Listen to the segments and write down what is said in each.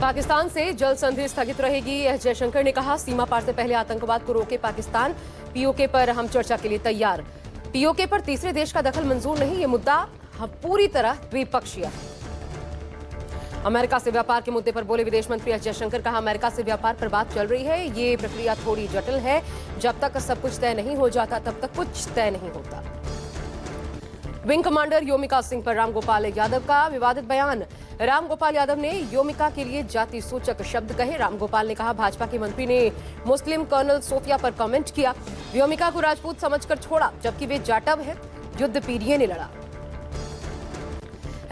पाकिस्तान से जल संधि स्थगित रहेगी। एस जयशंकर ने कहा, सीमा पार से पहले आतंकवाद को रोके पाकिस्तान। पीओके पर हम चर्चा के लिए तैयार। पीओके पर तीसरे देश का दखल मंजूर नहीं, ये मुद्दा पूरी तरह द्विपक्षीय है। अमेरिका से व्यापार के मुद्दे पर बोले विदेश मंत्री एस जयशंकर। कहा, अमेरिका से व्यापार पर बात चल रही है, ये प्रक्रिया थोड़ी जटिल है। जब तक सब कुछ तय नहीं हो जाता तब तक कुछ तय नहीं होता। विंग कमांडर योमिका सिंह पर रामगोपाल यादव का विवादित बयान। रामगोपाल यादव ने योमिका के लिए जाति सूचक शब्द कहे। रामगोपाल ने कहा, भाजपा के मंत्री ने मुस्लिम कर्नल सोफिया पर कमेंट किया। योमिका को राजपूत समझकर छोड़ा, जबकि वे जाटव है। युद्ध पीढ़ियों ने लड़ा।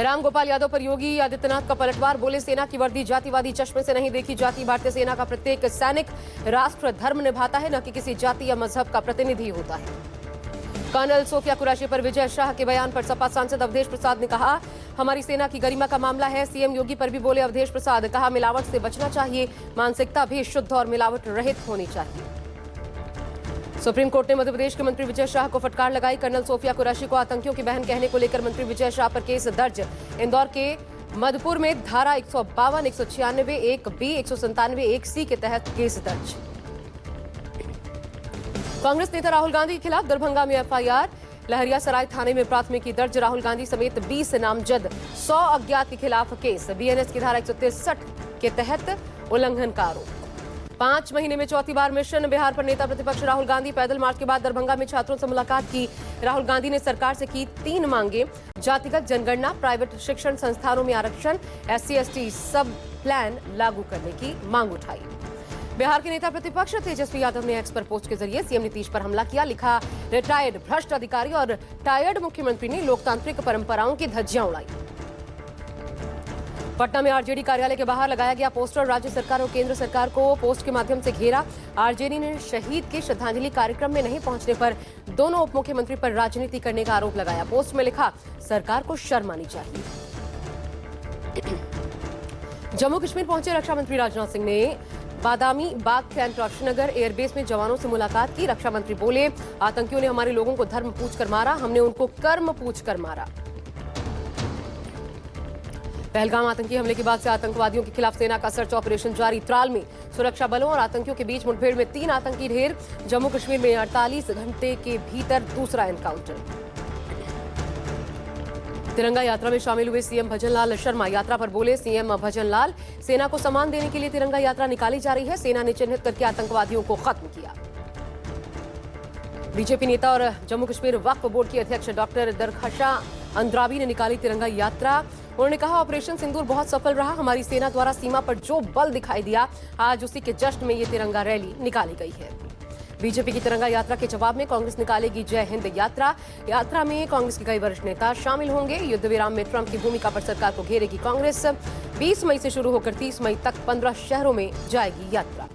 रामगोपाल यादव पर योगी आदित्यनाथ का पलटवार। बोले, सेना की वर्दी जातिवादी चश्मे से नहीं देखी जाती। भारतीय सेना का प्रत्येक सैनिक राष्ट्र धर्म निभाता है, न कि किसी जाति या मजहब का प्रतिनिधि होता है। कर्नल सोफिया कुरैशी पर विजय शाह के बयान पर सपा सांसद अवधेश प्रसाद ने कहा, हमारी सेना की गरिमा का मामला है। सीएम योगी पर भी बोले अवधेश प्रसाद। कहा, मिलावट से बचना चाहिए, मानसिकता भी शुद्ध और मिलावट रहित होनी चाहिए। सुप्रीम कोर्ट ने मध्य प्रदेश के मंत्री विजय शाह को फटकार लगाई। कर्नल सोफिया कुरैशी को आतंकियों की बहन कहने को लेकर मंत्री विजय शाह पर केस दर्ज। इंदौर के मधुपुर में धारा 152, 196, 1B, 197, 1C के तहत केस दर्ज। कांग्रेस नेता राहुल गांधी के खिलाफ दरभंगा में एफआईआर। लहरियासराय थाने में प्राथमिकी दर्ज। राहुल गांधी समेत 20 नामजद, 100 अज्ञात के खिलाफ केस। बीएनएस की धारा 163 के तहत उल्लंघन का आरोप। 5 महीने में चौथी बार मिशन बिहार पर नेता प्रतिपक्ष राहुल गांधी पैदल मार्च के बाद दरभंगा में छात्रों से मुलाकात की। राहुल गांधी ने सरकार से की 3 मांगे। जातिगत जनगणना, प्राइवेट शिक्षण संस्थानों में आरक्षण, SC/ST सब प्लान लागू करने की मांग उठाई। बिहार के नेता प्रतिपक्ष तेजस्वी यादव ने एक्स पर पोस्ट के जरिए सीएम नीतीश पर हमला किया। लिखा, रिटायर्ड भ्रष्ट अधिकारी और टायर्ड मुख्यमंत्री ने लोकतांत्रिक परंपराओं की धज्जियां उड़ाई। पटना में आरजेडी कार्यालय के बाहर लगाया गया पोस्टर। राज्य सरकार और केंद्र सरकार को पोस्ट के माध्यम से घेरा। आरजेडी ने शहीद के श्रद्धांजलि कार्यक्रम में नहीं पहुंचने पर दोनों उप मुख्यमंत्री पर राजनीति करने का आरोप लगाया। पोस्ट में लिखा, सरकार को शर्म आनी चाहिए। जम्मू कश्मीर पहुंचे रक्षा मंत्री राजनाथ सिंह ने बादामी बाग कैंट और श्रीनगर एयरबेस में जवानों से मुलाकात की। रक्षा मंत्री बोले, आतंकियों ने हमारे लोगों को धर्म पूछकर मारा, हमने उनको कर्म पूछकर मारा। पहलगाम आतंकी हमले के बाद से आतंकवादियों के खिलाफ सेना का सर्च ऑपरेशन जारी। त्राल में सुरक्षा बलों और आतंकियों के बीच मुठभेड़ में 3 आतंकी ढेर। जम्मू कश्मीर में 48 घंटे के भीतर दूसरा एनकाउंटर। तिरंगा यात्रा में शामिल हुए सीएम भजनलाल शर्मा। यात्रा पर बोले सीएम भजनलाल, सेना को सम्मान देने के लिए तिरंगा यात्रा निकाली जा रही है। सेना ने चिन्हित करके आतंकवादियों को खत्म किया। बीजेपी नेता और जम्मू कश्मीर वक्फ बोर्ड के अध्यक्ष डॉक्टर दरखशा अंद्राबी ने निकाली तिरंगा यात्रा। उन्होंने कहा, ऑपरेशन सिंदूर बहुत सफल रहा। हमारी सेना द्वारा सीमा पर जो बल दिखाई दिया, आज उसी के जश्न में ये तिरंगा रैली निकाली गई है। बीजेपी की तिरंगा यात्रा के जवाब में कांग्रेस निकालेगी जय हिंद यात्रा। यात्रा में कांग्रेस के कई वरिष्ठ नेता शामिल होंगे। युद्ध विराम में ट्रंप की भूमिका पर सरकार को घेरेगी कांग्रेस। 20 मई से शुरू होकर 30 मई तक 15 शहरों में जाएगी यात्रा।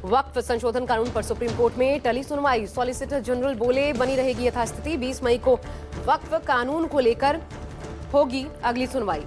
वक्फ संशोधन कानून पर सुप्रीम कोर्ट में टली सुनवाई। सॉलिसिटर जनरल बोले, बनी रहेगी यथास्थिति। 20 मई को वक्फ कानून को लेकर होगी अगली सुनवाई।